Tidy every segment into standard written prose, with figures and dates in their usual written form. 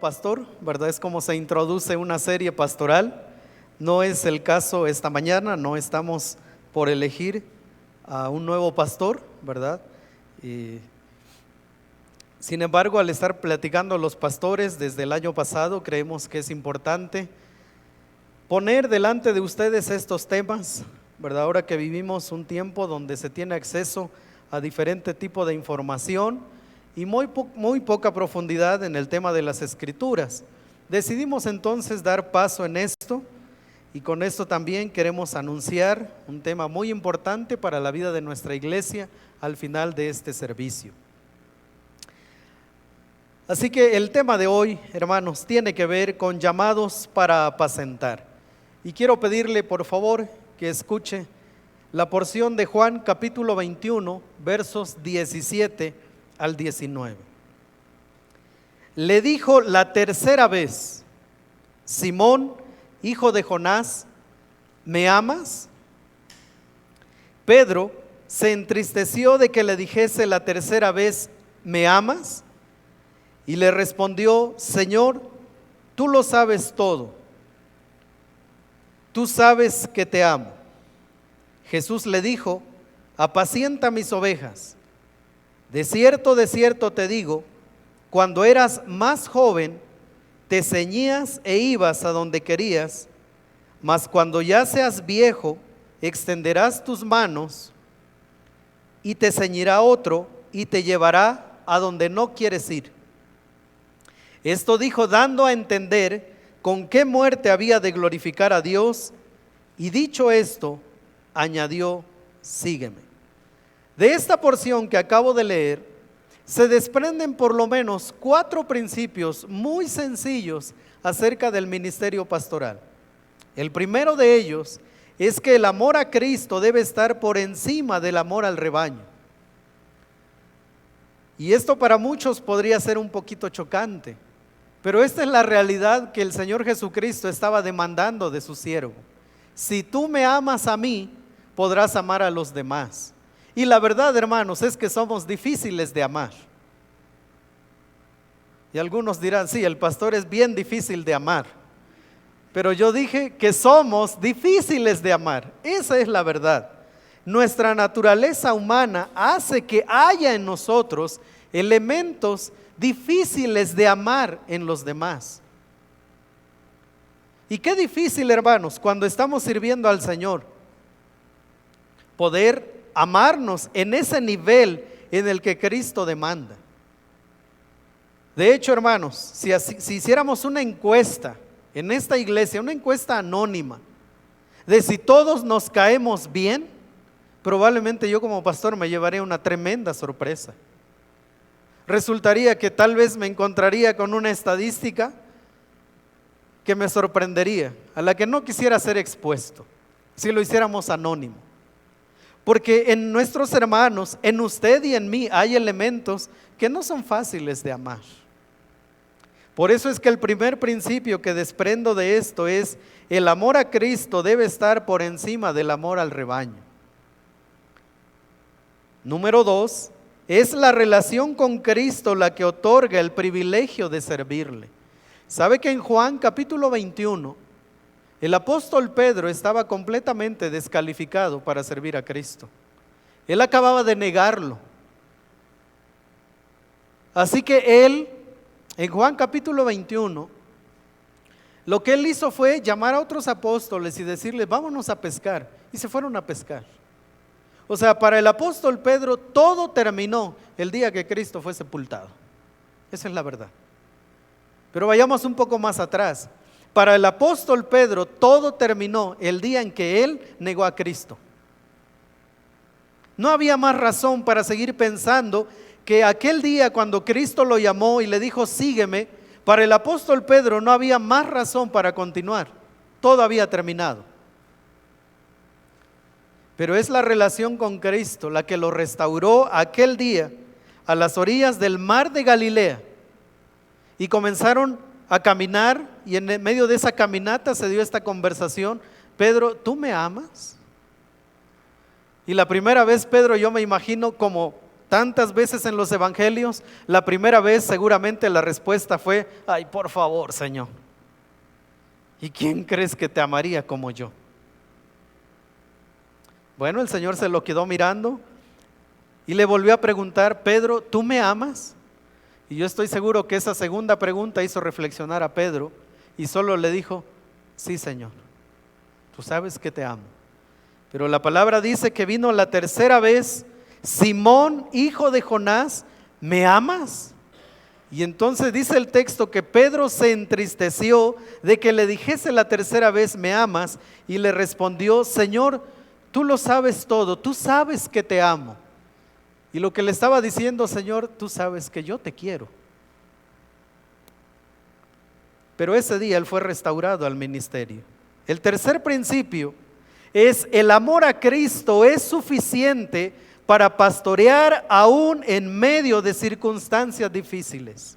pastor, ¿verdad? Es como se introduce una serie pastoral. No es el caso esta mañana, no estamos por elegir a un nuevo pastor, ¿verdad? Sin embargo, al estar platicando los pastores desde el año pasado, creemos que es importante poner delante de ustedes estos temas, ¿verdad? Ahora que vivimos un tiempo donde se tiene acceso a diferente tipo de información y muy poca profundidad en el tema de las escrituras. Decidimos entonces dar paso en esto y con esto también queremos anunciar un tema muy importante para la vida de nuestra iglesia al final de este servicio. Así que el tema de hoy, hermanos, tiene que ver con llamados para apacentar. Y quiero pedirle por favor que escuche la porción de Juan capítulo 21, versos 17 al 19. Le dijo la tercera vez: Simón, hijo de Jonás, ¿me amas? Pedro se entristeció de que le dijese la tercera vez: ¿me amas? Y le respondió: Señor, tú lo sabes todo. Tú sabes que te amo. Jesús le dijo: apacienta mis ovejas. De cierto te digo, cuando eras más joven, te ceñías e ibas a donde querías, mas cuando ya seas viejo, extenderás tus manos y te ceñirá otro y te llevará a donde no quieres ir. Esto dijo dando a entender con qué muerte había de glorificar a Dios, y dicho esto, añadió: sígueme. De esta porción que acabo de leer, se desprenden por lo menos 4 principios muy sencillos acerca del ministerio pastoral. El primero de ellos es que el amor a Cristo debe estar por encima del amor al rebaño. Y esto para muchos podría ser un poquito chocante, pero esta es la realidad que el Señor Jesucristo estaba demandando de su siervo. Si tú me amas a mí, podrás amar a los demás. Y la verdad, hermanos, es que somos difíciles de amar. Y algunos dirán: sí, el pastor es bien difícil de amar. Pero yo dije que somos difíciles de amar. Esa es la verdad. Nuestra naturaleza humana hace que haya en nosotros elementos difíciles de amar en los demás. Y qué difícil, hermanos, cuando estamos sirviendo al Señor, poder amarnos en ese nivel en el que Cristo demanda. De hecho, hermanos, si hiciéramos una encuesta en esta iglesia, una encuesta anónima, de si todos nos caemos bien, probablemente yo como pastor me llevaría una tremenda sorpresa. Resultaría que tal vez me encontraría con una estadística que me sorprendería, a la que no quisiera ser expuesto, si lo hiciéramos anónimo. Porque en nuestros hermanos, en usted y en mí, hay elementos que no son fáciles de amar. Por eso es que el primer principio que desprendo de esto es: el amor a Cristo debe estar por encima del amor al rebaño. Número 2, es la relación con Cristo la que otorga el privilegio de servirle. ¿Sabe que en Juan capítulo 21, el apóstol Pedro estaba completamente descalificado para servir a Cristo? Él acababa de negarlo. Así que él, en Juan capítulo 21, lo que él hizo fue llamar a otros apóstoles y decirles: vámonos a pescar. Y se fueron a pescar. O sea, para el apóstol Pedro todo terminó el día que Cristo fue sepultado. Esa es la verdad. Pero vayamos un poco más atrás. Para el apóstol Pedro todo terminó el día en que él negó a Cristo. No había más razón para seguir pensando que aquel día cuando Cristo lo llamó y le dijo: sígueme, para el apóstol Pedro no había más razón para continuar. Todo había terminado. Pero es la relación con Cristo la que lo restauró aquel día a las orillas del mar de Galilea. Y comenzaron a caminar, y en medio de esa caminata se dio esta conversación: Pedro, ¿tú me amas? Y la primera vez Pedro, yo me imagino como tantas veces en los evangelios, la primera vez seguramente la respuesta fue: ay, por favor, Señor. ¿Y quién crees que te amaría como yo? Bueno, el Señor se lo quedó mirando y le volvió a preguntar: Pedro, ¿tú me amas? Y yo estoy seguro que esa segunda pregunta hizo reflexionar a Pedro y solo le dijo: sí, Señor, tú sabes que te amo. Pero la palabra dice que vino la tercera vez: Simón, hijo de Jonás, ¿me amas? Y entonces dice el texto que Pedro se entristeció de que le dijese la tercera vez: ¿me amas? Y le respondió: Señor, tú lo sabes todo, tú sabes que te amo. Y lo que le estaba diciendo: Señor, tú sabes que yo te quiero. Pero ese día él fue restaurado al ministerio. El tercer principio es: el amor a Cristo es suficiente para pastorear aún en medio de circunstancias difíciles.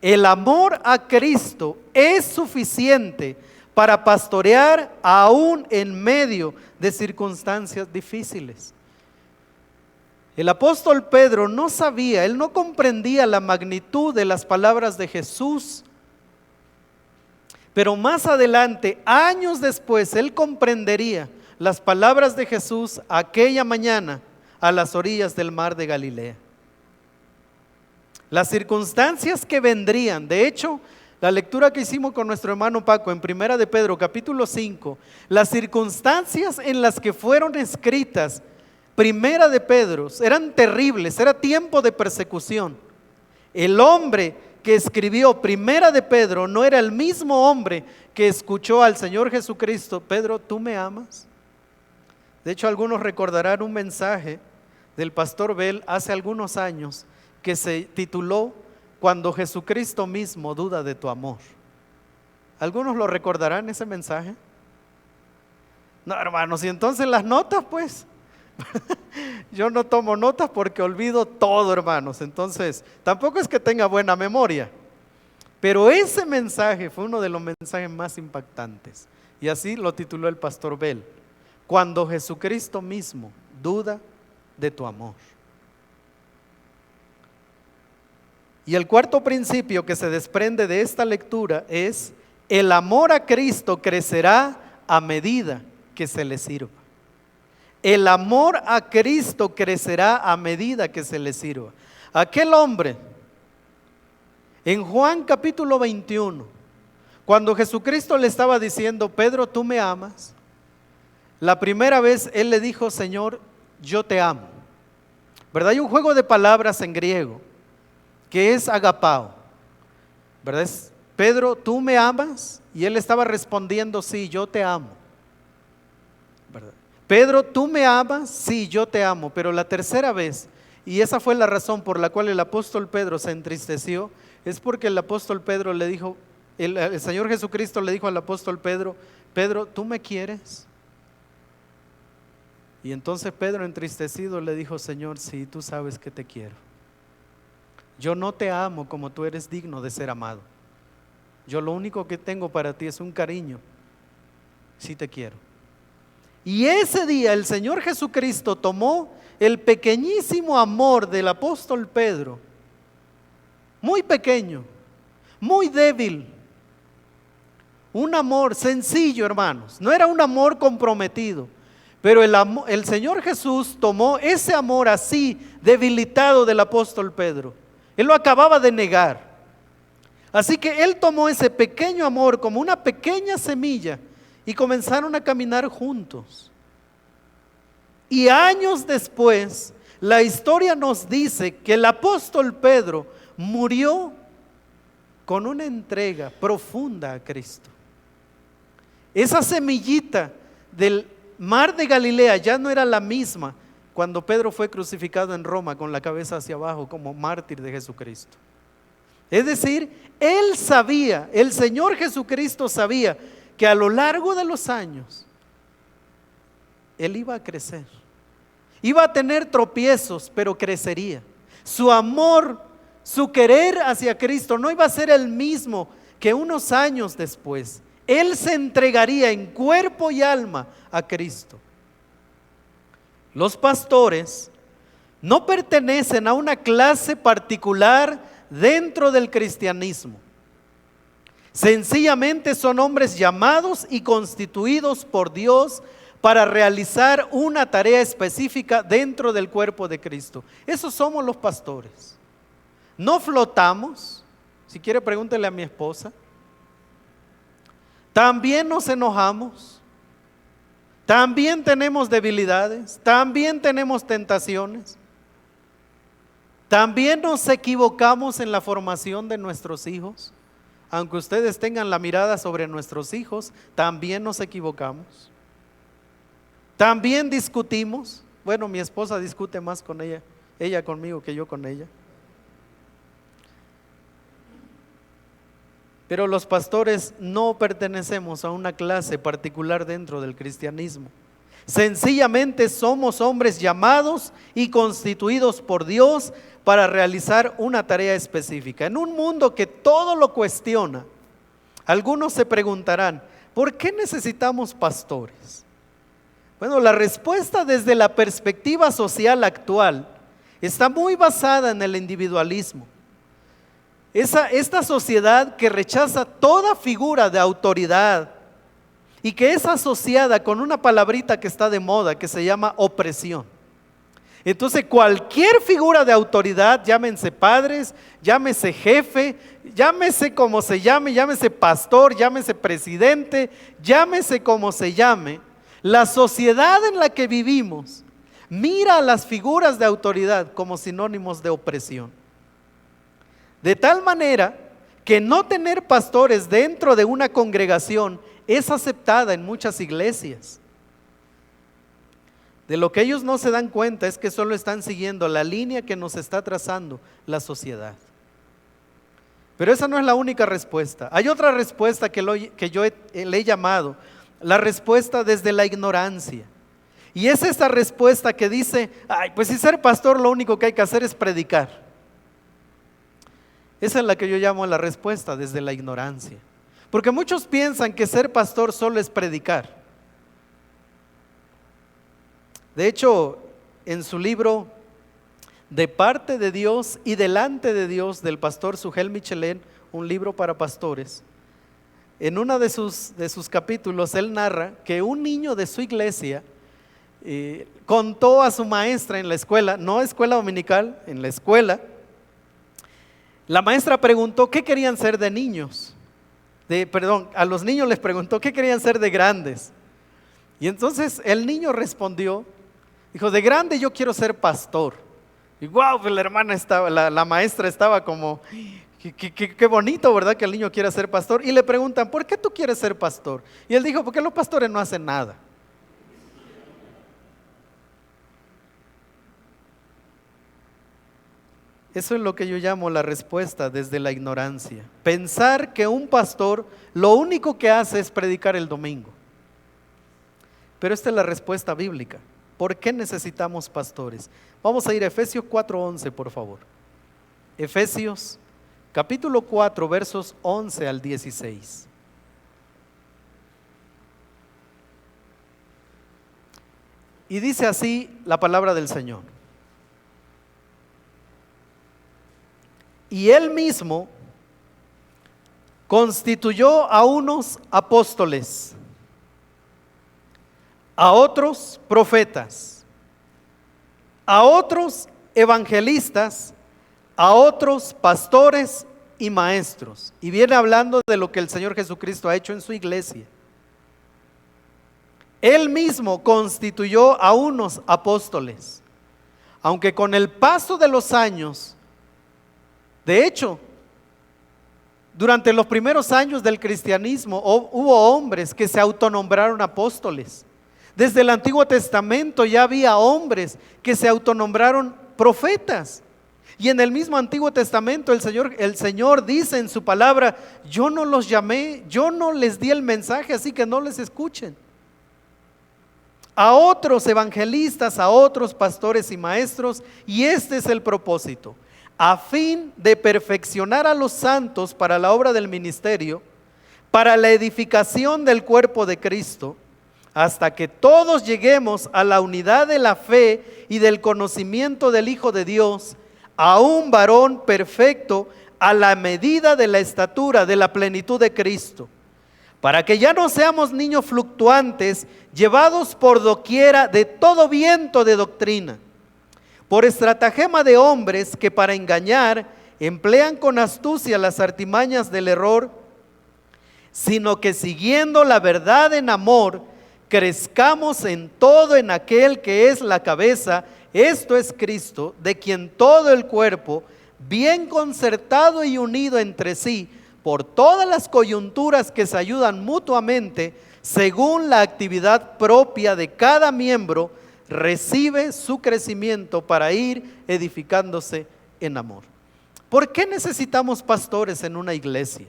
El amor a Cristo es suficiente para pastorear aún en medio de circunstancias difíciles. El apóstol Pedro no sabía, él no comprendía la magnitud de las palabras de Jesús, pero más adelante, años después, él comprendería las palabras de Jesús aquella mañana a las orillas del mar de Galilea. Las circunstancias que vendrían, de hecho, la lectura que hicimos con nuestro hermano Paco en Primera de Pedro, capítulo 5, las circunstancias en las que fueron escritas Primera de Pedro eran terribles, era tiempo de persecución. El hombre que escribió Primera de Pedro no era el mismo hombre que escuchó al Señor Jesucristo: Pedro, ¿tú me amas? De hecho, algunos recordarán un mensaje del pastor Bell hace algunos años que se tituló: Cuando Jesucristo mismo duda de tu amor. ¿Algunos lo recordarán ese mensaje? No, hermanos, y entonces las notas, pues. Yo no tomo notas porque olvido todo, hermanos. Entonces, tampoco es que tenga buena memoria. Pero ese mensaje fue uno de los mensajes más impactantes. Y así lo tituló el pastor Bell: Cuando Jesucristo mismo duda de tu amor. Y el cuarto principio que se desprende de esta lectura es: el amor a Cristo crecerá a medida que se le sirva. El amor a Cristo crecerá a medida que se le sirva. Aquel hombre, en Juan capítulo 21, cuando Jesucristo le estaba diciendo: Pedro, ¿tú me amas? La primera vez él le dijo: Señor, yo te amo. ¿Verdad? Hay un juego de palabras en griego que es agapao, ¿verdad? Es: Pedro, ¿tú me amas? Y él estaba respondiendo: sí, yo te amo, ¿verdad? Pedro, ¿tú me amas? Sí, yo te amo. Pero la tercera vez, y esa fue la razón por la cual el apóstol Pedro se entristeció, es porque el apóstol Pedro le dijo, el Señor Jesucristo le dijo al apóstol Pedro: Pedro, ¿tú me quieres? Y entonces Pedro, entristecido, le dijo: Señor, sí, tú sabes que te quiero. Yo no te amo como tú eres digno de ser amado. Yo lo único que tengo para ti es un cariño. Sí te quiero. Y ese día el Señor Jesucristo tomó el pequeñísimo amor del apóstol Pedro, muy pequeño, muy débil, un amor sencillo, hermanos, no era un amor comprometido, pero el Señor Jesús tomó ese amor así debilitado del apóstol Pedro. Él lo acababa de negar. Así que Él tomó ese pequeño amor como una pequeña semilla y comenzaron a caminar juntos. Y años después, la historia nos dice que el apóstol Pedro murió con una entrega profunda a Cristo. Esa semillita del mar de Galilea ya no era la misma cuando Pedro fue crucificado en Roma con la cabeza hacia abajo como mártir de Jesucristo. Es decir, él sabía, el Señor Jesucristo sabía que a lo largo de los años él iba a crecer, iba a tener tropiezos, pero crecería. Su amor, su querer hacia Cristo no iba a ser el mismo que unos años después. Él se entregaría en cuerpo y alma a Cristo. Los pastores no pertenecen a una clase particular dentro del cristianismo. Sencillamente son hombres llamados y constituidos por Dios para realizar una tarea específica dentro del cuerpo de Cristo. Esos somos los pastores. No flotamos. Si quiere, pregúntele a mi esposa. También nos enojamos. También tenemos debilidades. También tenemos tentaciones. También nos equivocamos en la formación de nuestros hijos. Aunque ustedes tengan la mirada sobre nuestros hijos, también nos equivocamos. También discutimos. Bueno, mi esposa discute más con ella conmigo que yo con ella. Pero los pastores no pertenecemos a una clase particular dentro del cristianismo. Sencillamente somos hombres llamados y constituidos por Dios para realizar una tarea específica. En un mundo que todo lo cuestiona, algunos se preguntarán, ¿por qué necesitamos pastores? Bueno, la respuesta desde la perspectiva social actual está muy basada en el individualismo. Esta sociedad que rechaza toda figura de autoridad y que es asociada con una palabrita que está de moda que se llama opresión. Entonces cualquier figura de autoridad, llámense padres, llámese jefe, llámese como se llame, llámese pastor, llámese presidente, llámese como se llame, la sociedad en la que vivimos mira a las figuras de autoridad como sinónimos de opresión. De tal manera que no tener pastores dentro de una congregación es aceptada en muchas iglesias. De lo que ellos no se dan cuenta es que solo están siguiendo la línea que nos está trazando la sociedad. Pero esa no es la única respuesta. Hay otra respuesta que yo le he llamado la respuesta desde la ignorancia. Y es esta respuesta que dice, pues si ser pastor lo único que hay que hacer es predicar. Esa es la que yo llamo la respuesta desde la ignorancia. Porque muchos piensan que ser pastor solo es predicar. De hecho, en su libro De parte de Dios y delante de Dios, del pastor Sugel Michelén, un libro para pastores, en uno de sus capítulos él narra que un niño de su iglesia contó a su maestra en la escuela, no escuela dominical, en la escuela. La maestra preguntó qué querían ser de niños. A los niños les preguntó qué querían ser de grandes. Y entonces el niño respondió, dijo, de grande yo quiero ser pastor. Y wow, pues la maestra estaba como, qué bonito, ¿verdad? Que el niño quiera ser pastor. Y le preguntan, ¿por qué tú quieres ser pastor? Y él dijo, porque los pastores no hacen nada. Eso es lo que yo llamo la respuesta desde la ignorancia. Pensar que un pastor lo único que hace es predicar el domingo. Pero esta es la respuesta bíblica. ¿Por qué necesitamos pastores? Vamos a ir a Efesios 4:11, por favor. Efesios capítulo 4, versos 11 al 16. Y dice así la palabra del Señor. Y él mismo constituyó a unos apóstoles, a otros profetas, a otros evangelistas, a otros pastores y maestros. Y viene hablando de lo que el Señor Jesucristo ha hecho en su iglesia. Él mismo constituyó a unos apóstoles, aunque con el paso de los años, de hecho, durante los primeros años del cristianismo hubo hombres que se autonombraron apóstoles. Desde el Antiguo Testamento ya había hombres que se autonombraron profetas. Y en el mismo Antiguo Testamento el Señor dice en su palabra, yo no los llamé, yo no les di el mensaje, así que no les escuchen. A otros evangelistas, a otros pastores y maestros, y este es el propósito, a fin de perfeccionar a los santos para la obra del ministerio, para la edificación del cuerpo de Cristo, hasta que todos lleguemos a la unidad de la fe y del conocimiento del Hijo de Dios, a un varón perfecto, a la medida de la estatura de la plenitud de Cristo, para que ya no seamos niños fluctuantes, llevados por doquiera de todo viento de doctrina, por estratagema de hombres que para engañar emplean con astucia las artimañas del error, sino que siguiendo la verdad en amor, crezcamos en todo en aquel que es la cabeza, esto es Cristo, de quien todo el cuerpo, bien concertado y unido entre sí, por todas las coyunturas que se ayudan mutuamente, según la actividad propia de cada miembro, recibe su crecimiento para ir edificándose en amor. ¿Por qué necesitamos pastores en una iglesia?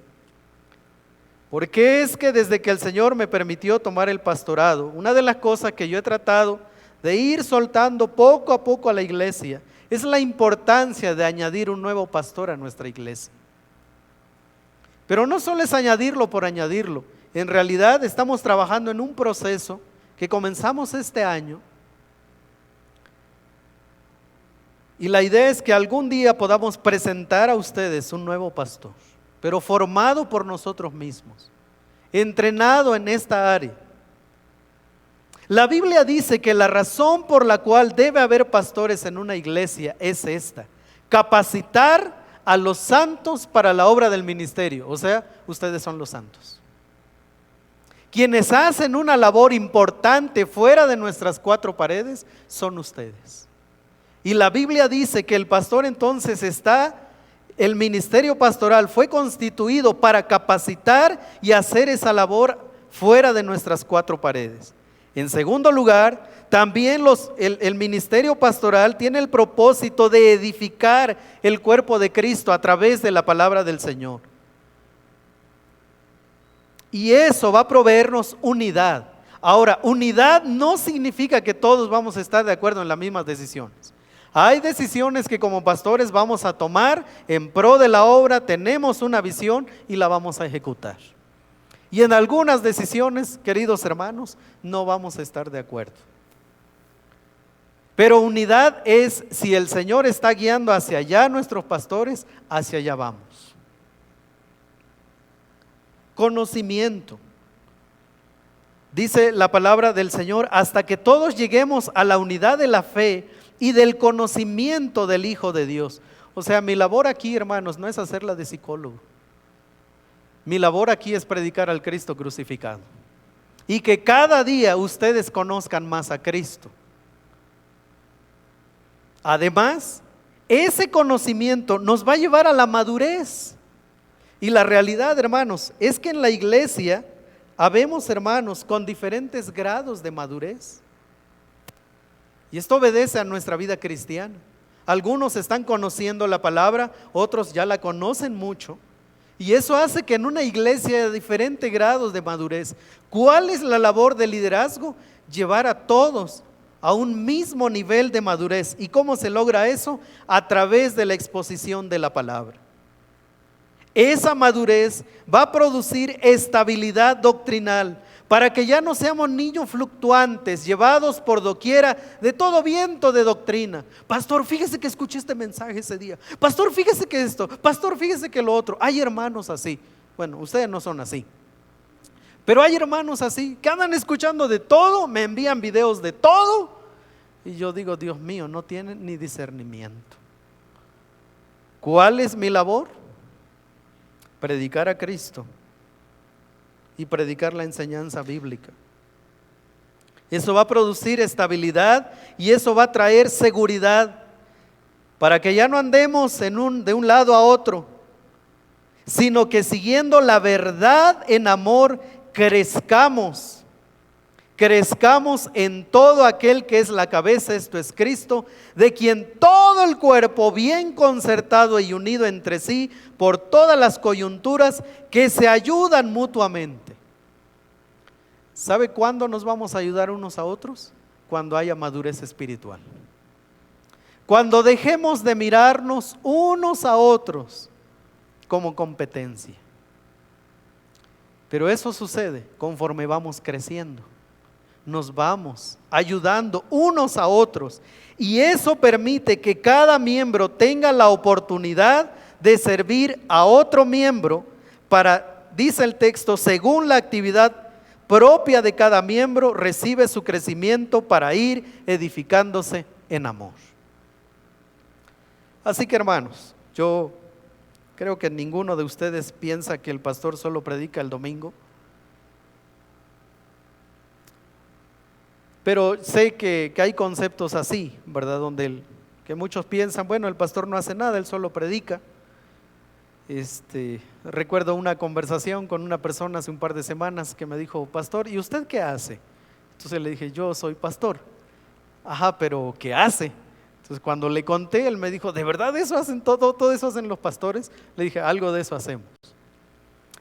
Porque es que desde que el Señor me permitió tomar el pastorado, una de las cosas que yo he tratado de ir soltando poco a poco a la iglesia es la importancia de añadir un nuevo pastor a nuestra iglesia. Pero no solo es añadirlo por añadirlo, en realidad estamos trabajando en un proceso que comenzamos este año, y la idea es que algún día podamos presentar a ustedes un nuevo pastor, pero formado por nosotros mismos, entrenado en esta área. La Biblia dice que la razón por la cual debe haber pastores en una iglesia es esta: capacitar a los santos para la obra del ministerio. O sea, ustedes son los santos. Quienes hacen una labor importante fuera de nuestras cuatro paredes son ustedes. Y la Biblia dice que el pastor entonces el ministerio pastoral fue constituido para capacitar y hacer esa labor fuera de nuestras cuatro paredes. En segundo lugar, también el ministerio pastoral tiene el propósito de edificar el cuerpo de Cristo a través de la palabra del Señor. Y eso va a proveernos unidad. Ahora, unidad no significa que todos vamos a estar de acuerdo en las mismas decisiones. Hay decisiones que como pastores vamos a tomar en pro de la obra, tenemos una visión y la vamos a ejecutar. Y en algunas decisiones, queridos hermanos, no vamos a estar de acuerdo. Pero unidad es, si el Señor está guiando hacia allá nuestros pastores, hacia allá vamos. Conocimiento. Dice la palabra del Señor, hasta que todos lleguemos a la unidad de la fe y del conocimiento del Hijo de Dios. O sea, mi labor aquí, hermanos, no es hacerla de psicólogo. Mi labor aquí es predicar al Cristo crucificado. Y que cada día ustedes conozcan más a Cristo. Además, ese conocimiento nos va a llevar a la madurez. Y la realidad, hermanos, es que en la iglesia habemos hermanos con diferentes grados de madurez. Y esto obedece a nuestra vida cristiana. Algunos están conociendo la palabra, otros ya la conocen mucho. Y eso hace que en una iglesia haya diferentes grados de madurez. ¿Cuál es la labor del liderazgo? Llevar a todos a un mismo nivel de madurez. ¿Y cómo se logra eso? A través de la exposición de la palabra. Esa madurez va a producir estabilidad doctrinal, para que ya no seamos niños fluctuantes, llevados por doquiera de todo viento de doctrina. Pastor, fíjese que escuché este mensaje ese día. Pastor, fíjese que esto. Pastor, fíjese que lo otro. Hay hermanos así. Bueno, ustedes no son así. Pero hay hermanos así, que andan escuchando de todo, me envían videos de todo. Y yo digo, Dios mío, no tienen ni discernimiento. ¿Cuál es mi labor? Predicar a Cristo y predicar la enseñanza bíblica. Eso va a producir estabilidad y eso va a traer seguridad para que ya no andemos de un lado a otro, sino que siguiendo la verdad en amor crezcamos en todo aquel que es la cabeza, esto es Cristo, de quien todo el cuerpo bien concertado y unido entre sí por todas las coyunturas que se ayudan mutuamente. ¿Sabe cuándo nos vamos a ayudar unos a otros? Cuando haya madurez espiritual. Cuando dejemos de mirarnos unos a otros como competencia. Pero eso sucede conforme vamos creciendo. nos vamos ayudando unos a otros. Y eso permite que cada miembro tenga la oportunidad de servir a otro miembro para, dice el texto, según la actividad propia de cada miembro, recibe su crecimiento para ir edificándose en amor. Así que, hermanos, yo creo que ninguno de ustedes piensa que el pastor solo predica el domingo. Pero sé que hay conceptos así, ¿verdad? Que muchos piensan, bueno, el pastor no hace nada, él solo predica. Recuerdo una conversación con una persona hace un par de semanas que me dijo, pastor, ¿y usted qué hace? Entonces le dije, yo soy pastor. Ajá, pero ¿qué hace? Entonces cuando le conté, él me dijo, ¿de verdad eso hacen todo eso hacen los pastores? Le dije, algo de eso hacemos.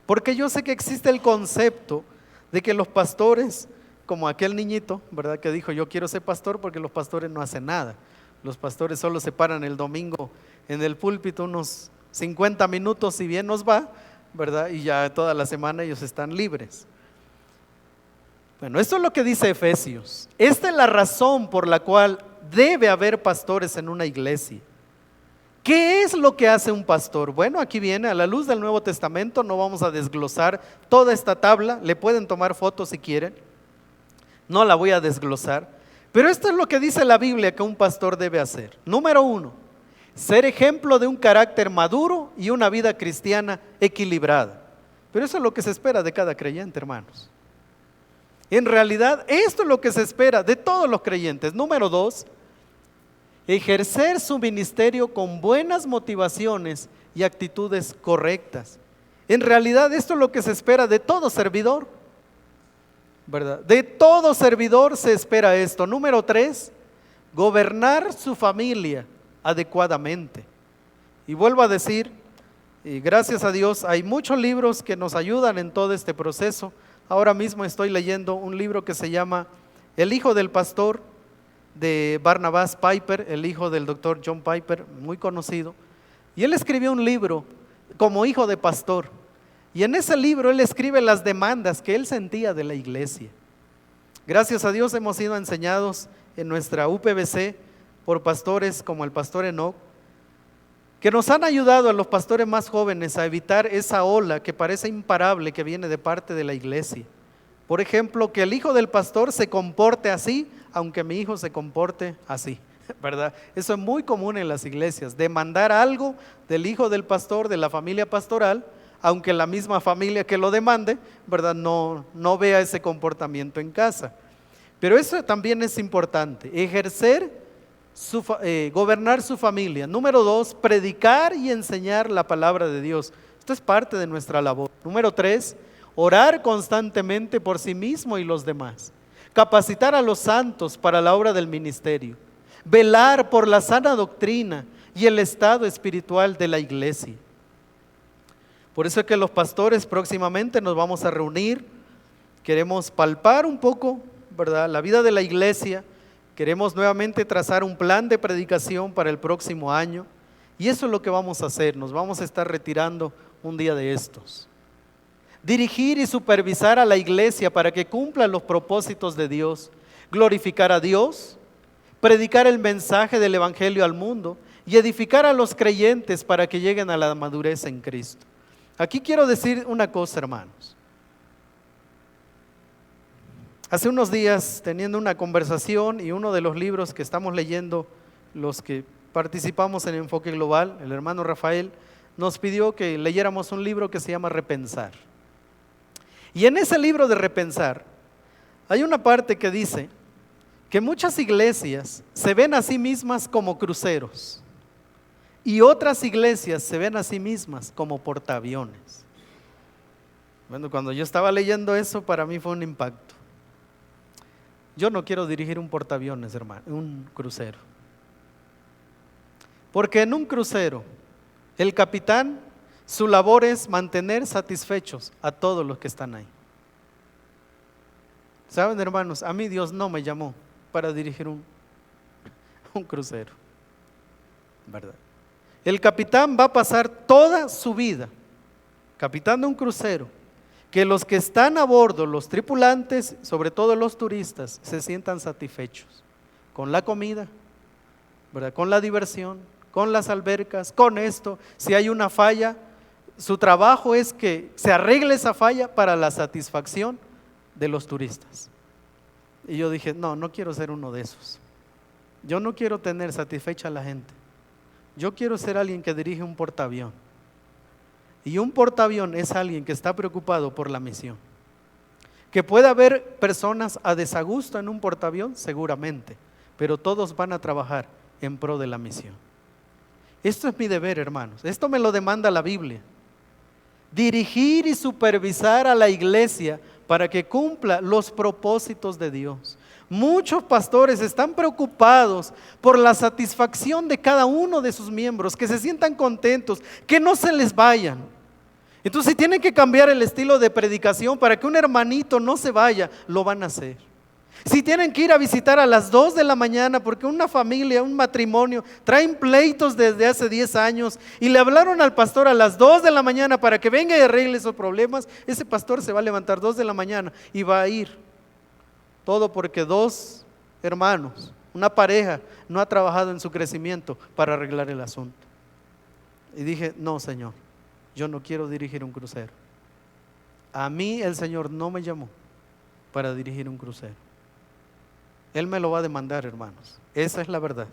Porque yo sé que existe el concepto de que los pastores, como aquel niñito, ¿verdad? Que dijo, yo quiero ser pastor porque los pastores no hacen nada. Los pastores solo se paran el domingo en el púlpito unos 50 minutos si bien nos va, ¿verdad? Y ya toda la semana ellos están libres. Bueno, esto es lo que dice Efesios. Esta es la razón por la cual debe haber pastores en una iglesia. ¿Qué es lo que hace un pastor? Bueno, aquí viene a la luz del Nuevo Testamento, no vamos a desglosar toda esta tabla, le pueden tomar fotos si quieren, no la voy a desglosar, pero esto es lo que dice la Biblia que un pastor debe hacer. Número 1, ser ejemplo de un carácter maduro y una vida cristiana equilibrada. Pero eso es lo que se espera de cada creyente, hermanos. En realidad, esto es lo que se espera de todos los creyentes. Número 2, ejercer su ministerio con buenas motivaciones y actitudes correctas. En realidad, esto es lo que se espera de todo servidor, ¿verdad? De todo servidor se espera esto. Número 3, gobernar su familia adecuadamente. Y vuelvo a decir, y gracias a Dios, hay muchos libros que nos ayudan en todo este proceso. Ahora mismo estoy leyendo un libro que se llama El hijo del pastor, de Barnabas Piper, el hijo del doctor John Piper, muy conocido. Y él escribió un libro como hijo de pastor. Y en ese libro él escribe las demandas que él sentía de la iglesia. Gracias a Dios hemos sido enseñados en nuestra UPBC por pastores como el pastor Enoch, que nos han ayudado a los pastores más jóvenes a evitar esa ola que parece imparable que viene de parte de la iglesia. Por ejemplo, que el hijo del pastor se comporte así, aunque mi hijo se comporte así, ¿verdad? Eso es muy común en las iglesias, demandar algo del hijo del pastor, de la familia pastoral, aunque la misma familia que lo demande, ¿verdad? No vea ese comportamiento en casa. Pero eso también es importante, gobernar su familia. Número 2, predicar y enseñar la palabra de Dios. Esto es parte de nuestra labor. Número 3, orar constantemente por sí mismo y los demás. Capacitar a los santos para la obra del ministerio. Velar por la sana doctrina y el estado espiritual de la iglesia. Por eso es que los pastores próximamente nos vamos a reunir. Queremos palpar un poco, ¿verdad?, la vida de la iglesia. Queremos nuevamente trazar un plan de predicación para el próximo año. Y eso es lo que vamos a hacer. Nos vamos a estar retirando un día de estos. Dirigir y supervisar a la iglesia para que cumpla los propósitos de Dios. Glorificar a Dios, predicar el mensaje del evangelio al mundo y edificar a los creyentes para que lleguen a la madurez en Cristo. Aquí quiero decir una cosa, hermanos. Hace unos días, teniendo una conversación y uno de los libros que estamos leyendo, los que participamos en Enfoque Global, el hermano Rafael, nos pidió que leyéramos un libro que se llama Repensar. Y en ese libro de Repensar, hay una parte que dice que muchas iglesias se ven a sí mismas como cruceros y otras iglesias se ven a sí mismas como portaaviones. Bueno, cuando yo estaba leyendo eso, para mí fue un impacto. Yo no quiero dirigir un portaaviones, hermano, un crucero. Porque en un crucero, el capitán, su labor es mantener satisfechos a todos los que están ahí. ¿Saben, hermanos? A mí Dios no me llamó para dirigir un crucero, ¿verdad? El capitán va a pasar toda su vida, capitán de un crucero, que los que están a bordo, los tripulantes, sobre todo los turistas, se sientan satisfechos con la comida, ¿verdad? Con la diversión, con las albercas, con esto. Si hay una falla, su trabajo es que se arregle esa falla para la satisfacción de los turistas. Y yo dije, no quiero ser uno de esos. Yo no quiero tener satisfecha a la gente. Yo quiero ser alguien que dirige un portaavión. Y un portaavión es alguien que está preocupado por la misión. Que puede haber personas a desagusto en un portaavión, seguramente, pero todos van a trabajar en pro de la misión. Esto es mi deber, hermanos. Esto me lo demanda la Biblia. Dirigir y supervisar a la iglesia para que cumpla los propósitos de Dios. Muchos pastores están preocupados por la satisfacción de cada uno de sus miembros, que se sientan contentos, que no se les vayan. Entonces, si tienen que cambiar el estilo de predicación para que un hermanito no se vaya, lo van a hacer. Si tienen que ir a visitar a las 2 de la mañana porque una familia, un matrimonio, traen pleitos desde hace 10 años y le hablaron al pastor a las 2 de la mañana para que venga y arregle esos problemas, ese pastor se va a levantar 2 de la mañana y va a ir. Todo porque 2 hermanos, una pareja, no ha trabajado en su crecimiento para arreglar el asunto. Y dije, no, Señor, yo no quiero dirigir un crucero. A mí el Señor no me llamó para dirigir un crucero. Él me lo va a demandar, hermanos. Esa es la verdad.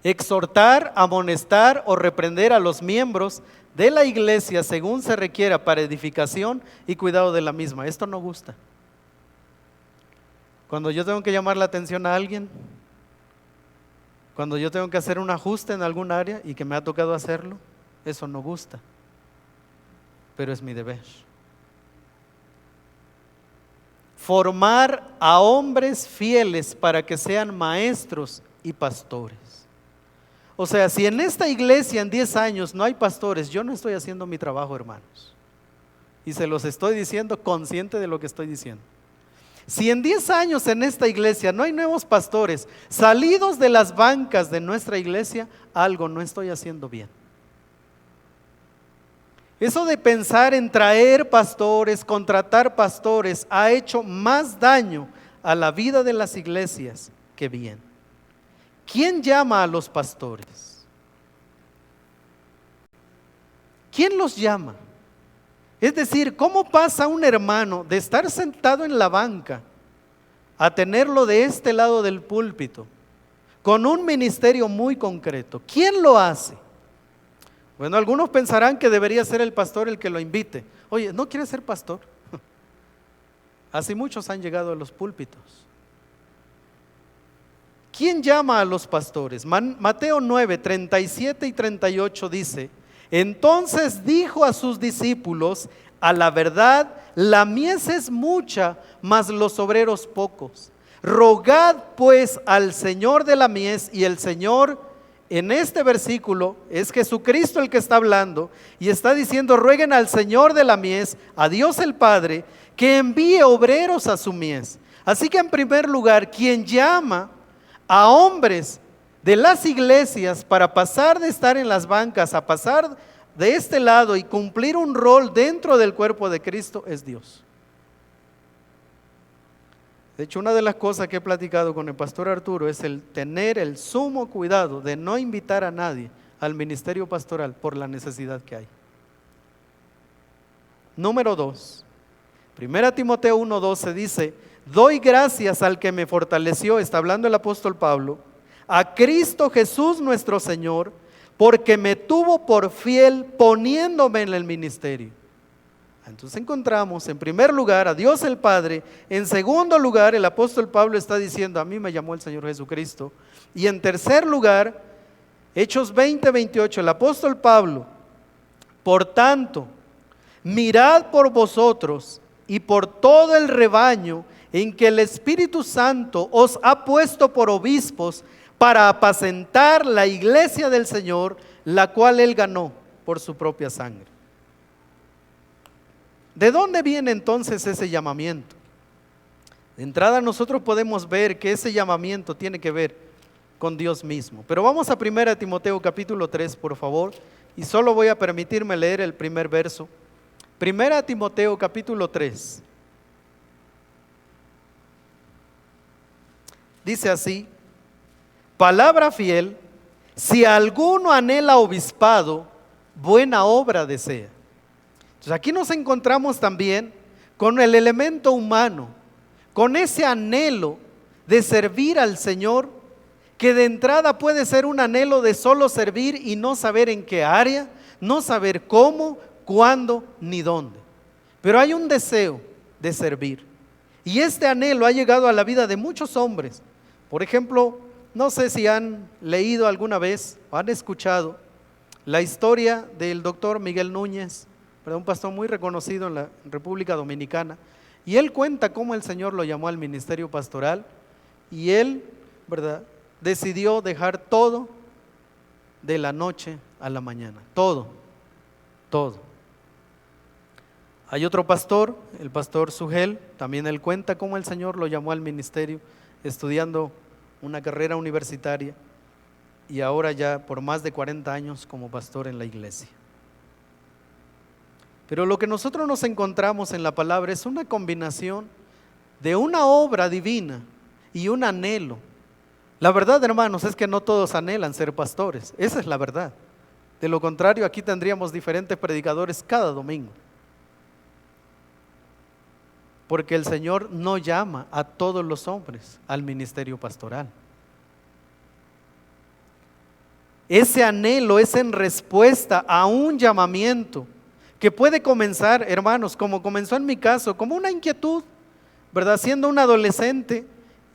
Exhortar, amonestar o reprender a los miembros de la iglesia según se requiera para edificación y cuidado de la misma. Esto no gusta. Cuando yo tengo que llamar la atención a alguien, cuando yo tengo que hacer un ajuste en algún área y que me ha tocado hacerlo, eso no gusta. Pero es mi deber. Formar a hombres fieles para que sean maestros y pastores. O sea, si en esta iglesia en 10 años no hay pastores, yo no estoy haciendo mi trabajo, hermanos. Y se los estoy diciendo consciente de lo que estoy diciendo. Si en 10 años en esta iglesia no hay nuevos pastores salidos de las bancas de nuestra iglesia, algo no estoy haciendo bien. Eso de pensar en traer pastores, contratar pastores, ha hecho más daño a la vida de las iglesias que bien. ¿Quién llama a los pastores? ¿Quién los llama? Es decir, ¿cómo pasa un hermano de estar sentado en la banca a tenerlo de este lado del púlpito con un ministerio muy concreto? ¿Quién lo hace? Bueno, algunos pensarán que debería ser el pastor el que lo invite. Oye, ¿no quieres ser pastor? Así muchos han llegado a los púlpitos. ¿Quién llama a los pastores? Mateo 9, 37 y 38 dice: entonces dijo a sus discípulos, a la verdad, la mies es mucha, mas los obreros pocos. Rogad pues al Señor de la mies, y el Señor, en este versículo, es Jesucristo el que está hablando, y está diciendo, rueguen al Señor de la mies, a Dios el Padre, que envíe obreros a su mies. Así que en primer lugar, quien llama a hombres de las iglesias para pasar de estar en las bancas a pasar de este lado y cumplir un rol dentro del cuerpo de Cristo es Dios. De hecho, una de las cosas que he platicado con el pastor Arturo es el tener el sumo cuidado de no invitar a nadie al ministerio pastoral por la necesidad que hay. Número 2, 1 Timoteo 1:12 dice, doy gracias al que me fortaleció, está hablando el apóstol Pablo, a Cristo Jesús nuestro Señor, porque me tuvo por fiel poniéndome en el ministerio. Entonces encontramos en primer lugar a Dios el Padre, en segundo lugar el apóstol Pablo está diciendo, a mí me llamó el Señor Jesucristo, y en tercer lugar, Hechos 20:28, el apóstol Pablo, por tanto, mirad por vosotros y por todo el rebaño en que el Espíritu Santo os ha puesto por obispos para apacentar la iglesia del Señor, la cual Él ganó por su propia sangre. ¿De dónde viene entonces ese llamamiento? De entrada nosotros podemos ver que ese llamamiento tiene que ver con Dios mismo. Pero vamos a 1 Timoteo capítulo 3, por favor, y solo voy a permitirme leer el primer verso. Primera Timoteo capítulo 3. Dice así: palabra fiel, si alguno anhela obispado, buena obra desea. Entonces aquí nos encontramos también con el elemento humano, con ese anhelo de servir al Señor, que de entrada puede ser un anhelo de solo servir y no saber en qué área, no saber cómo, cuándo ni dónde. Pero hay un deseo de servir. Y este anhelo ha llegado a la vida de muchos hombres. Por ejemplo, no sé si han leído alguna vez o han escuchado la historia del doctor Miguel Núñez, un pastor muy reconocido en la República Dominicana. Y él cuenta cómo el Señor lo llamó al ministerio pastoral y él, ¿verdad?, decidió dejar todo de la noche a la mañana, todo. Hay otro pastor, el pastor Sugel, también él cuenta cómo el Señor lo llamó al ministerio, estudiando una carrera universitaria y ahora ya por más de 40 años como pastor en la iglesia. Pero lo que nosotros nos encontramos en la palabra es una combinación de una obra divina y un anhelo. La verdad, hermanos, es que no todos anhelan ser pastores, esa es la verdad. De lo contrario, aquí tendríamos diferentes predicadores cada domingo. Porque el Señor no llama a todos los hombres al ministerio pastoral. Ese anhelo es en respuesta a un llamamiento que puede comenzar, hermanos, como comenzó en mi caso, como una inquietud, ¿verdad? Siendo un adolescente,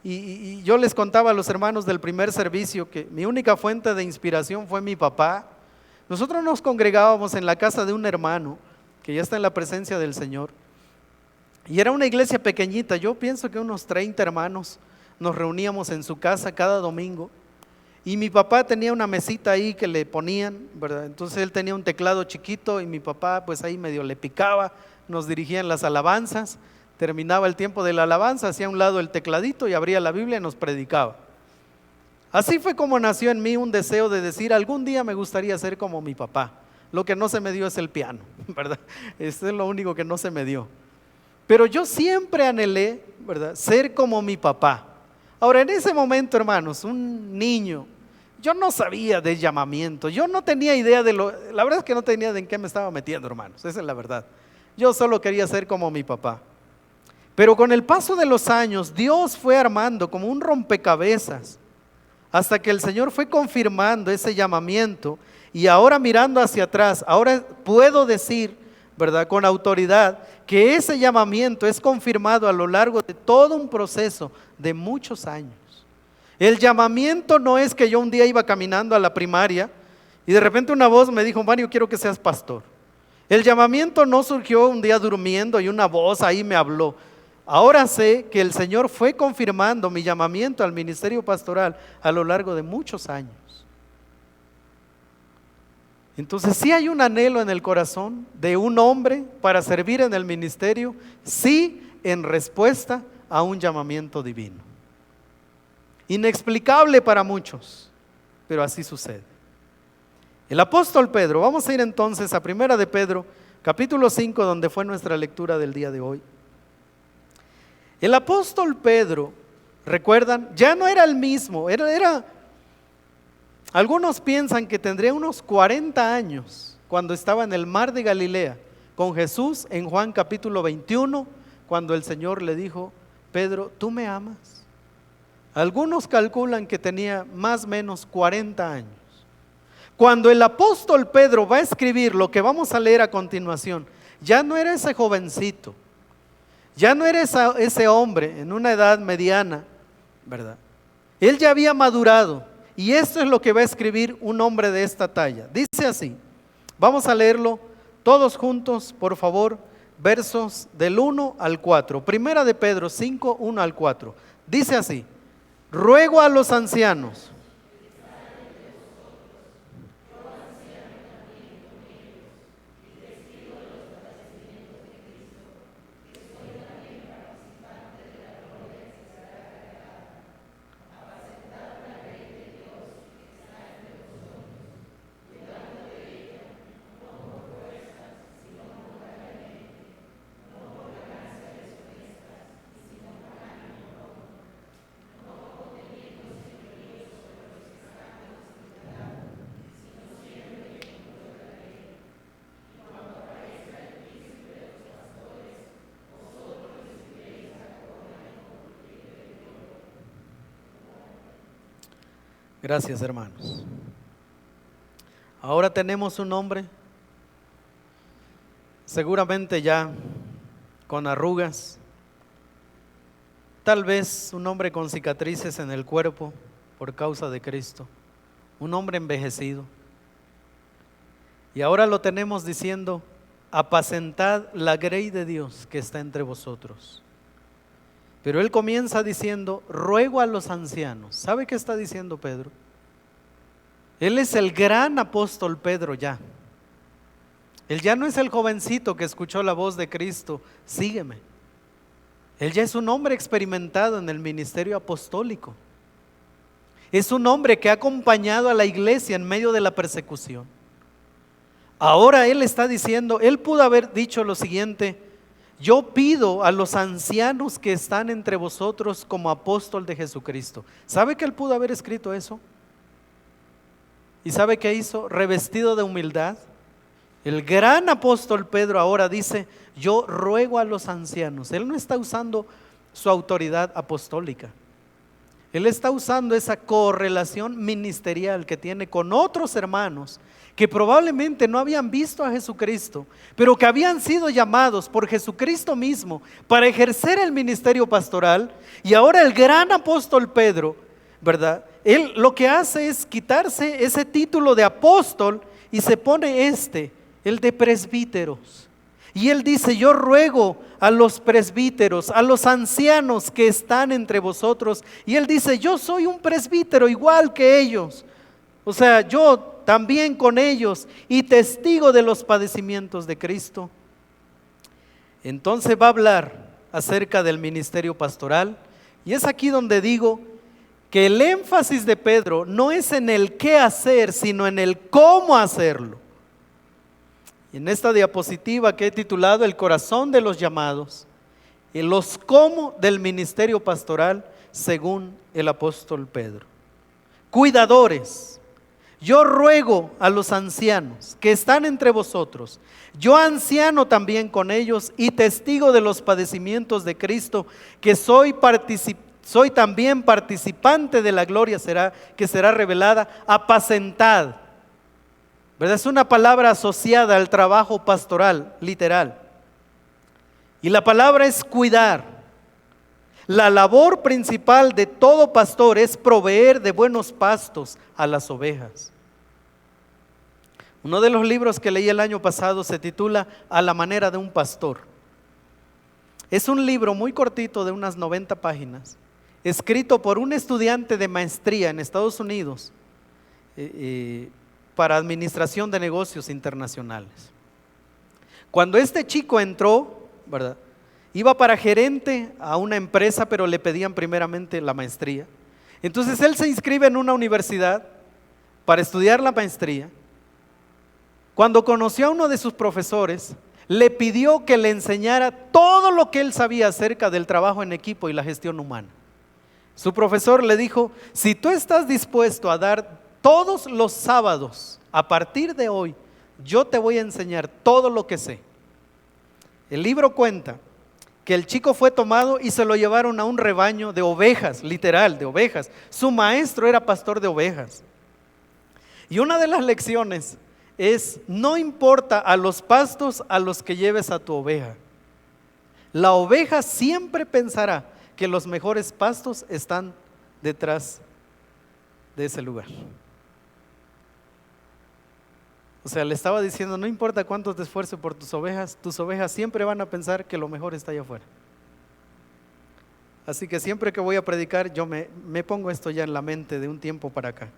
y yo les contaba a los hermanos del primer servicio que mi única fuente de inspiración fue mi papá. Nosotros nos congregábamos en la casa de un hermano que ya está en la presencia del Señor. Y era una iglesia pequeñita, yo pienso que unos 30 hermanos nos reuníamos en su casa cada domingo. Y mi papá tenía una mesita ahí que le ponían, ¿verdad? Entonces él tenía un teclado chiquito y mi papá pues ahí medio le picaba, nos dirigían las alabanzas, terminaba el tiempo de la alabanza, hacía a un lado el tecladito y abría la Biblia y nos predicaba. Así fue como nació en mí un deseo de decir, algún día me gustaría ser como mi papá. Lo que no se me dio es el piano, ¿verdad? Esto es lo único que no se me dio. Pero yo siempre anhelé, ¿verdad?, ser como mi papá. Ahora, en ese momento, hermanos, un niño, yo no sabía de llamamiento, yo no tenía idea la verdad es que no tenía idea de en qué me estaba metiendo, hermanos, esa es la verdad. Yo solo quería ser como mi papá. Pero con el paso de los años, Dios fue armando como un rompecabezas, hasta que el Señor fue confirmando ese llamamiento. Y ahora mirando hacia atrás, ahora puedo decir, ¿verdad?, con autoridad, que ese llamamiento es confirmado a lo largo de todo un proceso de muchos años. El llamamiento no es que yo un día iba caminando a la primaria y de repente una voz me dijo, Mario, quiero que seas pastor. El llamamiento no surgió un día durmiendo y una voz ahí me habló. Ahora sé que el Señor fue confirmando mi llamamiento al ministerio pastoral a lo largo de muchos años. Entonces sí hay un anhelo en el corazón de un hombre para servir en el ministerio, sí, en respuesta a un llamamiento divino. Inexplicable para muchos, pero así sucede. El apóstol Pedro, vamos a ir entonces a Primera de Pedro, capítulo 5, donde fue nuestra lectura del día de hoy. El apóstol Pedro, recuerdan, ya no era el mismo, algunos piensan que tendría unos 40 años cuando estaba en el mar de Galilea con Jesús en Juan capítulo 21, cuando el Señor le dijo, Pedro, ¿tú me amas? Algunos calculan que tenía más o menos 40 años. Cuando el apóstol Pedro va a escribir lo que vamos a leer a continuación, ya no era ese jovencito, ya no era ese hombre en una edad mediana, ¿verdad? Él ya había madurado. Y esto es lo que va a escribir un hombre de esta talla. Dice así, vamos a leerlo todos juntos, por favor, versos del 1 al 4. Primera de Pedro 5, 1 al 4. Dice así, ruego a los ancianos. Gracias, hermanos. Ahora tenemos un hombre, seguramente ya con arrugas, tal vez un hombre con cicatrices en el cuerpo por causa de Cristo, un hombre envejecido. Y ahora lo tenemos diciendo: apacentad la grey de Dios que está entre vosotros. Pero él comienza diciendo: ruego a los ancianos. ¿Sabe qué está diciendo Pedro? Él es el gran apóstol Pedro ya. Él ya no es el jovencito que escuchó la voz de Cristo: sígueme. Él ya es un hombre experimentado en el ministerio apostólico. Es un hombre que ha acompañado a la iglesia en medio de la persecución. Ahora él está diciendo, él pudo haber dicho lo siguiente: yo pido a los ancianos que están entre vosotros como apóstol de Jesucristo. ¿Sabe que él pudo haber escrito eso? ¿Y sabe qué hizo? Revestido de humildad, el gran apóstol Pedro ahora dice: yo ruego a los ancianos. Él no está usando su autoridad apostólica. Él está usando esa correlación ministerial que tiene con otros hermanos que probablemente no habían visto a Jesucristo, pero que habían sido llamados por Jesucristo mismo para ejercer el ministerio pastoral. Y ahora el gran apóstol Pedro, ¿verdad? Él lo que hace es quitarse ese título de apóstol y se pone el de presbíteros. Y él dice: yo ruego a los presbíteros, a los ancianos que están entre vosotros. Y él dice: yo soy un presbítero igual que ellos. O sea, yo también con ellos y testigo de los padecimientos de Cristo. Entonces va a hablar acerca del ministerio pastoral. Y es aquí donde digo que el énfasis de Pedro no es en el qué hacer, sino en el cómo hacerlo. Y en esta diapositiva que he titulado El corazón de los llamados, y los cómo del ministerio pastoral según el apóstol Pedro. Cuidadores, yo ruego a los ancianos que están entre vosotros, yo anciano también con ellos y testigo de los padecimientos de Cristo, que soy también participante de la gloria que será revelada. Apacentad, ¿verdad? Es una palabra asociada al trabajo pastoral, literal. Y la palabra es cuidar. La labor principal de todo pastor es proveer de buenos pastos a las ovejas. Uno de los libros que leí el año pasado se titula A la manera de un pastor. Es un libro muy cortito de unas 90 páginas, escrito por un estudiante de maestría en Estados Unidos para administración de negocios internacionales. Cuando este chico entró, ¿verdad?, iba para gerente a una empresa, pero le pedían primeramente la maestría. Entonces él se inscribe en una universidad para estudiar la maestría. Cuando conoció a uno de sus profesores, le pidió que le enseñara todo lo que él sabía acerca del trabajo en equipo y la gestión humana. Su profesor le dijo: si tú estás dispuesto a dar todos los sábados, a partir de hoy, yo te voy a enseñar todo lo que sé. El libro cuenta que el chico fue tomado y se lo llevaron a un rebaño de ovejas, literal, de ovejas. Su maestro era pastor de ovejas. Y una de las lecciones es: no importa a los pastos a los que lleves a tu oveja. La oveja siempre pensará que los mejores pastos están detrás de ese lugar. O sea, le estaba diciendo: no importa cuánto te esfuerces por tus ovejas siempre van a pensar que lo mejor está allá afuera. Así que siempre que voy a predicar, yo me pongo esto ya en la mente de un tiempo para acá.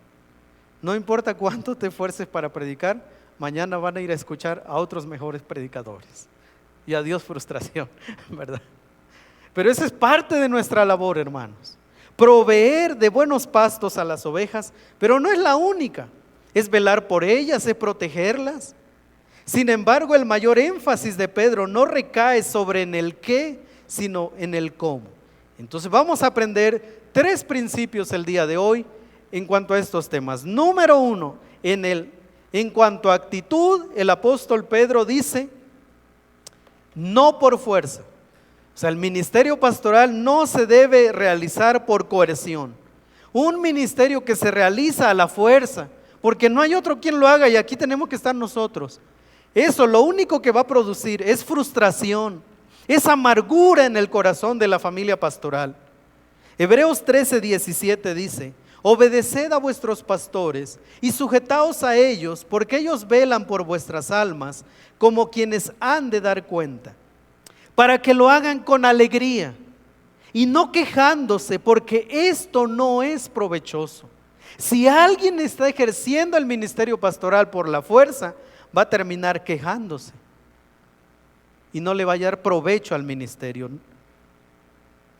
No importa cuánto te esfuerces para predicar, mañana van a ir a escuchar a otros mejores predicadores. Y adiós frustración, ¿verdad? Pero esa es parte de nuestra labor, hermanos. Proveer de buenos pastos a las ovejas, pero no es la única. Es velar por ellas, es protegerlas. Sin embargo, el mayor énfasis de Pedro no recae sobre en el qué, sino en el cómo. Entonces vamos a aprender 3 principios el día de hoy en cuanto a estos temas. Número 1, en cuanto a actitud, el apóstol Pedro dice: no por fuerza. O sea, el ministerio pastoral no se debe realizar por coerción. Un ministerio que se realiza a la fuerza, porque no hay otro quien lo haga y aquí tenemos que estar nosotros. Eso lo único que va a producir es frustración, es amargura en el corazón de la familia pastoral. Hebreos 13:17 dice: obedeced a vuestros pastores y sujetaos a ellos, porque ellos velan por vuestras almas como quienes han de dar cuenta, para que lo hagan con alegría y no quejándose, porque esto no es provechoso. Si alguien está ejerciendo el ministerio pastoral por la fuerza, va a terminar quejándose y no le va a dar provecho al ministerio.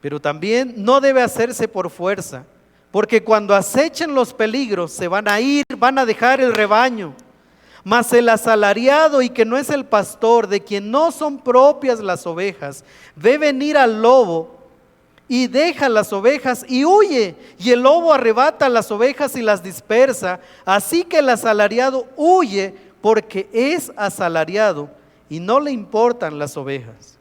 Pero también no debe hacerse por fuerza, porque cuando acechen los peligros se van a ir, van a dejar el rebaño. Mas el asalariado, y que no es el pastor, de quien no son propias las ovejas, ve venir al lobo y deja las ovejas y huye, y el lobo arrebata las ovejas y las dispersa. Así que el asalariado huye porque es asalariado y no le importan las ovejas.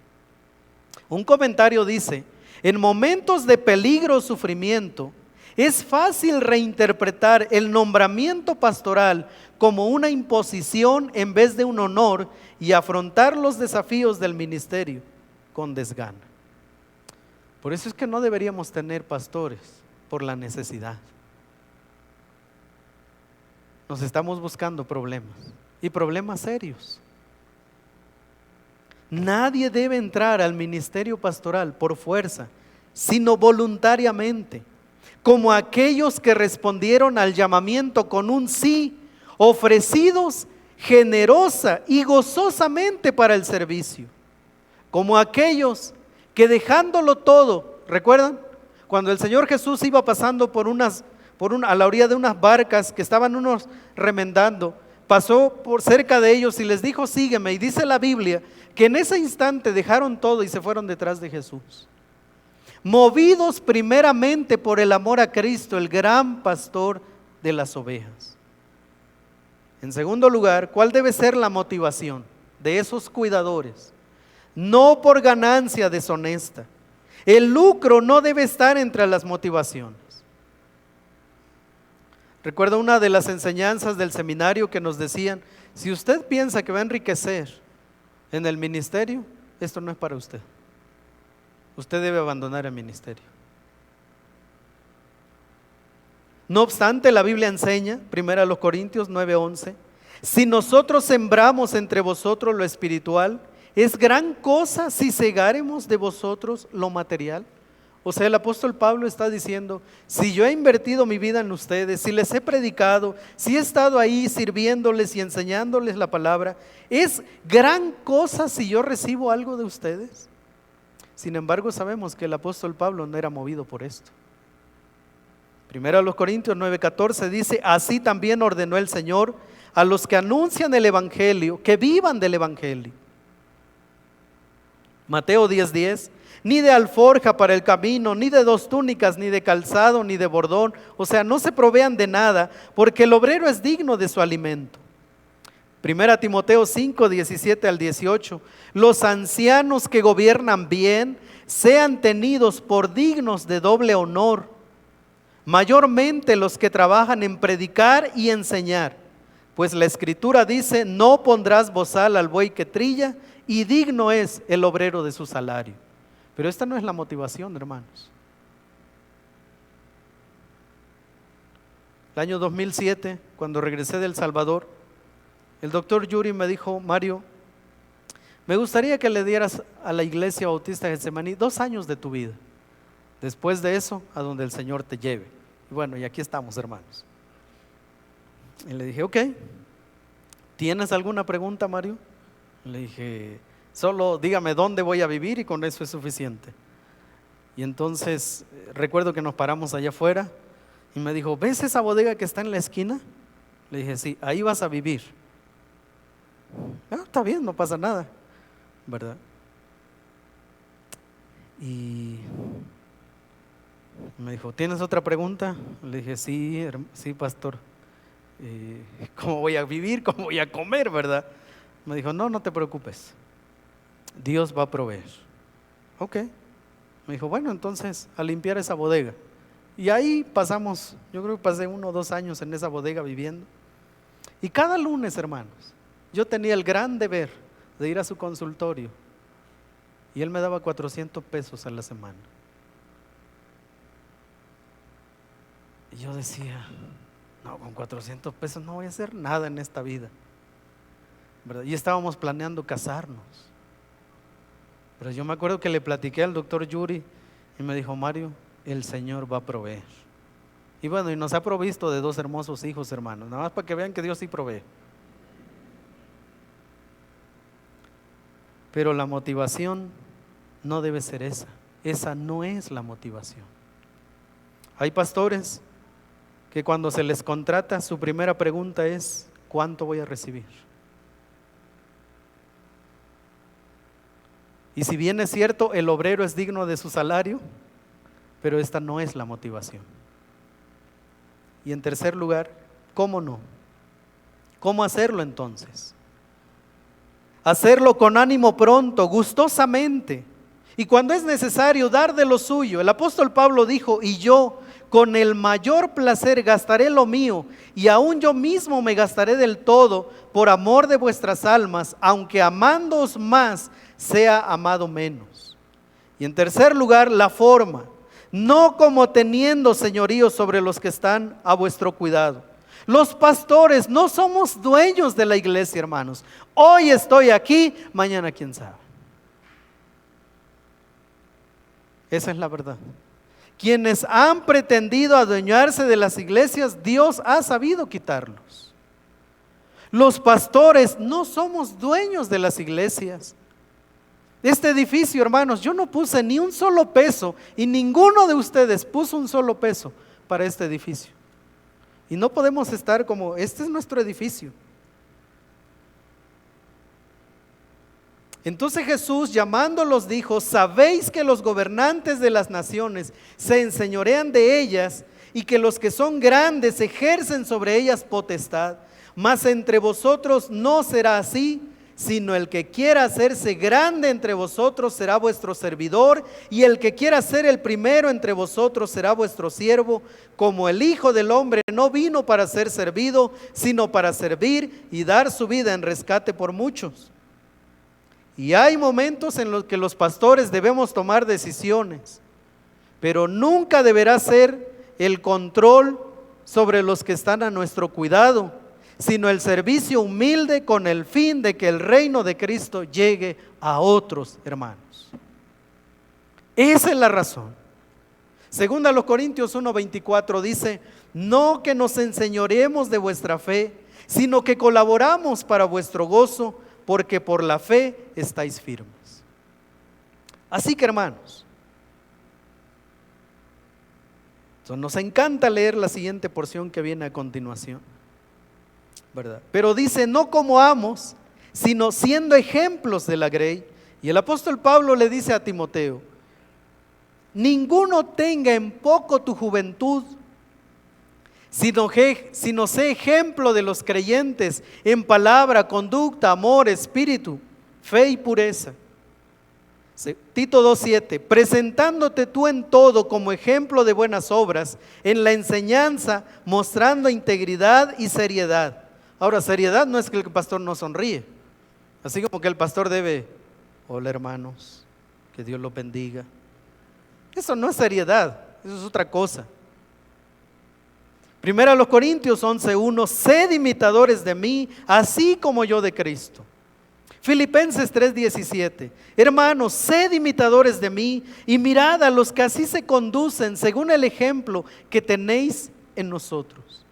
Un comentario dice: en momentos de peligro o sufrimiento, es fácil reinterpretar el nombramiento pastoral como una imposición en vez de un honor y afrontar los desafíos del ministerio con desgana. Por eso es que no deberíamos tener pastores por la necesidad. Nos estamos buscando problemas, y problemas serios. Nadie debe entrar al ministerio pastoral por fuerza, sino voluntariamente, como aquellos que respondieron al llamamiento con un sí, ofrecidos generosa y gozosamente para el servicio, como aquellos que dejándolo todo, ¿recuerdan? Cuando el Señor Jesús iba pasando a la orilla de unas barcas que estaban unos remendando, pasó por cerca de ellos y les dijo: sígueme. Y dice la Biblia que en ese instante dejaron todo y se fueron detrás de Jesús, movidos primeramente por el amor a Cristo, el gran pastor de las ovejas. En segundo lugar, ¿cuál debe ser la motivación de esos cuidadores? No por ganancia deshonesta. El lucro no debe estar entre las motivaciones. Recuerdo una de las enseñanzas del seminario que nos decían: si usted piensa que va a enriquecer en el ministerio, esto no es para usted. Usted debe abandonar el ministerio. No obstante, la Biblia enseña, 1 Corintios 9:11, si nosotros sembramos entre vosotros lo espiritual, ¿es gran cosa si segáremos de vosotros lo material? O sea, el apóstol Pablo está diciendo: si yo he invertido mi vida en ustedes, si les he predicado, si he estado ahí sirviéndoles y enseñándoles la palabra, ¿es gran cosa si yo recibo algo de ustedes? Sin embargo, sabemos que el apóstol Pablo no era movido por esto. 1 Corintios 9:14 dice: así también ordenó el Señor a los que anuncian el evangelio, que vivan del evangelio. Mateo 10:10, ni de alforja para el camino, ni de 2 túnicas, ni de calzado, ni de bordón. O sea, no se provean de nada, porque el obrero es digno de su alimento. 1 Timoteo 5:17 al 18, los ancianos que gobiernan bien sean tenidos por dignos de doble honor, mayormente los que trabajan en predicar y enseñar, pues la Escritura dice: no pondrás bozal al buey que trilla, y digno es el obrero de su salario. Pero esta no es la motivación, hermanos. El año 2007, cuando regresé de El Salvador, el doctor Yuri me dijo: Mario, me gustaría que le dieras a la Iglesia Bautista Getsemaní 2 años de tu vida. Después de eso, a donde el Señor te lleve. Y bueno, y aquí estamos, hermanos. Y le dije: ok, ¿tienes alguna pregunta, Mario? Le dije: solo dígame dónde voy a vivir y con eso es suficiente. Y entonces recuerdo que nos paramos allá afuera y me dijo: ¿ves esa bodega que está en la esquina? Le dije: sí, ahí vas a vivir. Está bien, no pasa nada, ¿verdad? Y me dijo: ¿tienes otra pregunta? Le dije: sí, sí, pastor. ¿Cómo voy a vivir? ¿Cómo voy a comer, verdad? Me dijo: no te preocupes, Dios va a proveer. Ok. Me dijo: bueno, entonces a limpiar esa bodega. Y ahí pasamos, yo creo que pasé 1 o 2 años en esa bodega viviendo. Y cada lunes, hermanos, yo tenía el gran deber de ir a su consultorio. Y él me daba 400 pesos a la semana. Y yo decía, no, con 400 pesos no voy a hacer nada en esta vida, ¿verdad? Y estábamos planeando casarnos. Pero yo me acuerdo que le platiqué al doctor Yuri y me dijo, Mario, el Señor va a proveer. Y bueno, y nos ha provisto de 2 hermosos hijos, hermanos, nada más para que vean que Dios sí provee. Pero la motivación no debe ser esa. Esa no es la motivación. Hay pastores que cuando se les contrata, su primera pregunta es, ¿cuánto voy a recibir? Y si bien es cierto, el obrero es digno de su salario, pero esta no es la motivación. Y en tercer lugar, ¿cómo no? ¿Cómo hacerlo entonces? Hacerlo con ánimo pronto, gustosamente, y cuando es necesario dar de lo suyo. El apóstol Pablo dijo, y yo con el mayor placer gastaré lo mío, y aún yo mismo me gastaré del todo por amor de vuestras almas, aunque amándoos más sea amado menos. Y en tercer lugar, la forma, no como teniendo señorío sobre los que están a vuestro cuidado. Los pastores no somos dueños de la iglesia, hermanos. Hoy estoy aquí, mañana quién sabe. Esa es la verdad. Quienes han pretendido adueñarse de las iglesias, Dios ha sabido quitarlos. Los pastores no somos dueños de las iglesias. Este edificio, hermanos, yo no puse ni un solo peso y ninguno de ustedes puso un solo peso para este edificio. Y no podemos estar como, este es nuestro edificio. Entonces Jesús, llamándolos, dijo, sabéis que los gobernantes de las naciones se enseñorean de ellas y que los que son grandes ejercen sobre ellas potestad, mas entre vosotros no será así, sino el que quiera hacerse grande entre vosotros será vuestro servidor, y el que quiera ser el primero entre vosotros será vuestro siervo, como el Hijo del Hombre no vino para ser servido, sino para servir y dar su vida en rescate por muchos. Y hay momentos en los que los pastores debemos tomar decisiones, pero nunca deberá ser el control sobre los que están a nuestro cuidado, sino el servicio humilde con el fin de que el reino de Cristo llegue a otros hermanos. Esa es la razón. Segunda a los Corintios 1:24 dice, no que nos enseñoremos de vuestra fe, sino que colaboramos para vuestro gozo, porque por la fe estáis firmes. Así que, hermanos, nos encanta leer la siguiente porción que viene a continuación, ¿verdad? Pero dice, no como amos, sino siendo ejemplos de la grey. Y el apóstol Pablo le dice a Timoteo, ninguno tenga en poco tu juventud, sino sé ejemplo de los creyentes en palabra, conducta, amor, espíritu, fe y pureza. Tito 2:7, presentándote tú en todo como ejemplo de buenas obras, en la enseñanza, mostrando integridad y seriedad. Ahora, seriedad no es que el pastor no sonríe, así como que el pastor debe, hola hermanos, que Dios los bendiga. Eso no es seriedad, eso es otra cosa. Primera a los Corintios 11:1, sed imitadores de mí, así como yo de Cristo. Filipenses 3:17, hermanos, sed imitadores de mí y mirad a los que así se conducen según el ejemplo que tenéis en nosotros.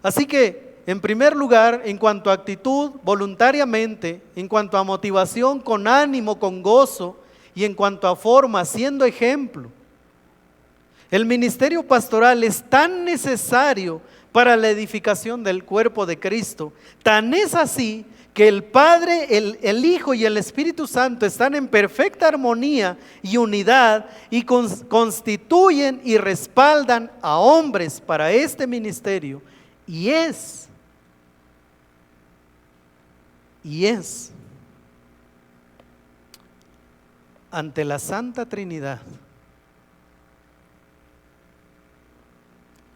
Así que, en primer lugar, en cuanto a actitud, voluntariamente, en cuanto a motivación, con ánimo, con gozo, y en cuanto a forma, siendo ejemplo. El ministerio pastoral es tan necesario para la edificación del cuerpo de Cristo, tan es así que el Padre, el Hijo y el Espíritu Santo están en perfecta armonía y unidad y constituyen y respaldan a hombres para este ministerio, y es ante la Santa Trinidad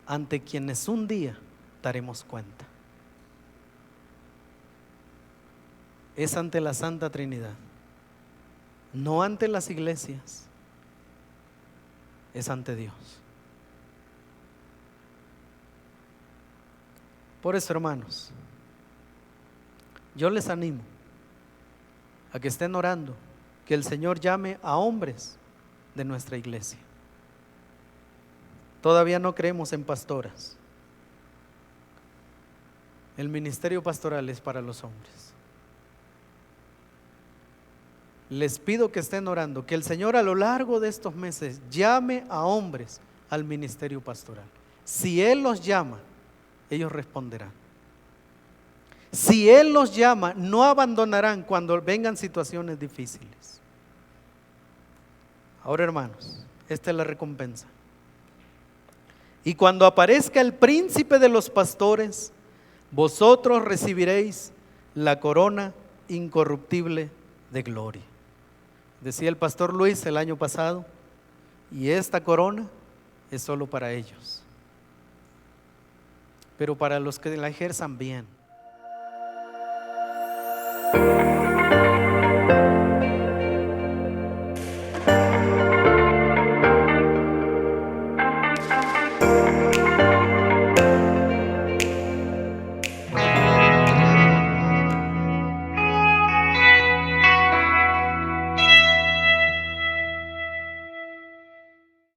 ante quienes un día daremos cuenta. Es ante la Santa Trinidad, no ante las iglesias, es ante Dios. Por eso, hermanos, yo les animo a que estén orando, que el Señor llame a hombres de nuestra iglesia. Todavía no creemos en pastoras. El ministerio pastoral es para los hombres. Les pido que estén orando, que el Señor a lo largo de estos meses llame a hombres al ministerio pastoral. Si Él los llama, ellos responderán. Si Él los llama, no abandonarán cuando vengan situaciones difíciles. Ahora, hermanos, esta es la recompensa. Y cuando aparezca el príncipe de los pastores, vosotros recibiréis la corona incorruptible de gloria. Decía el pastor Luis el año pasado, y esta corona es solo para ellos, pero para los que la ejerzan bien.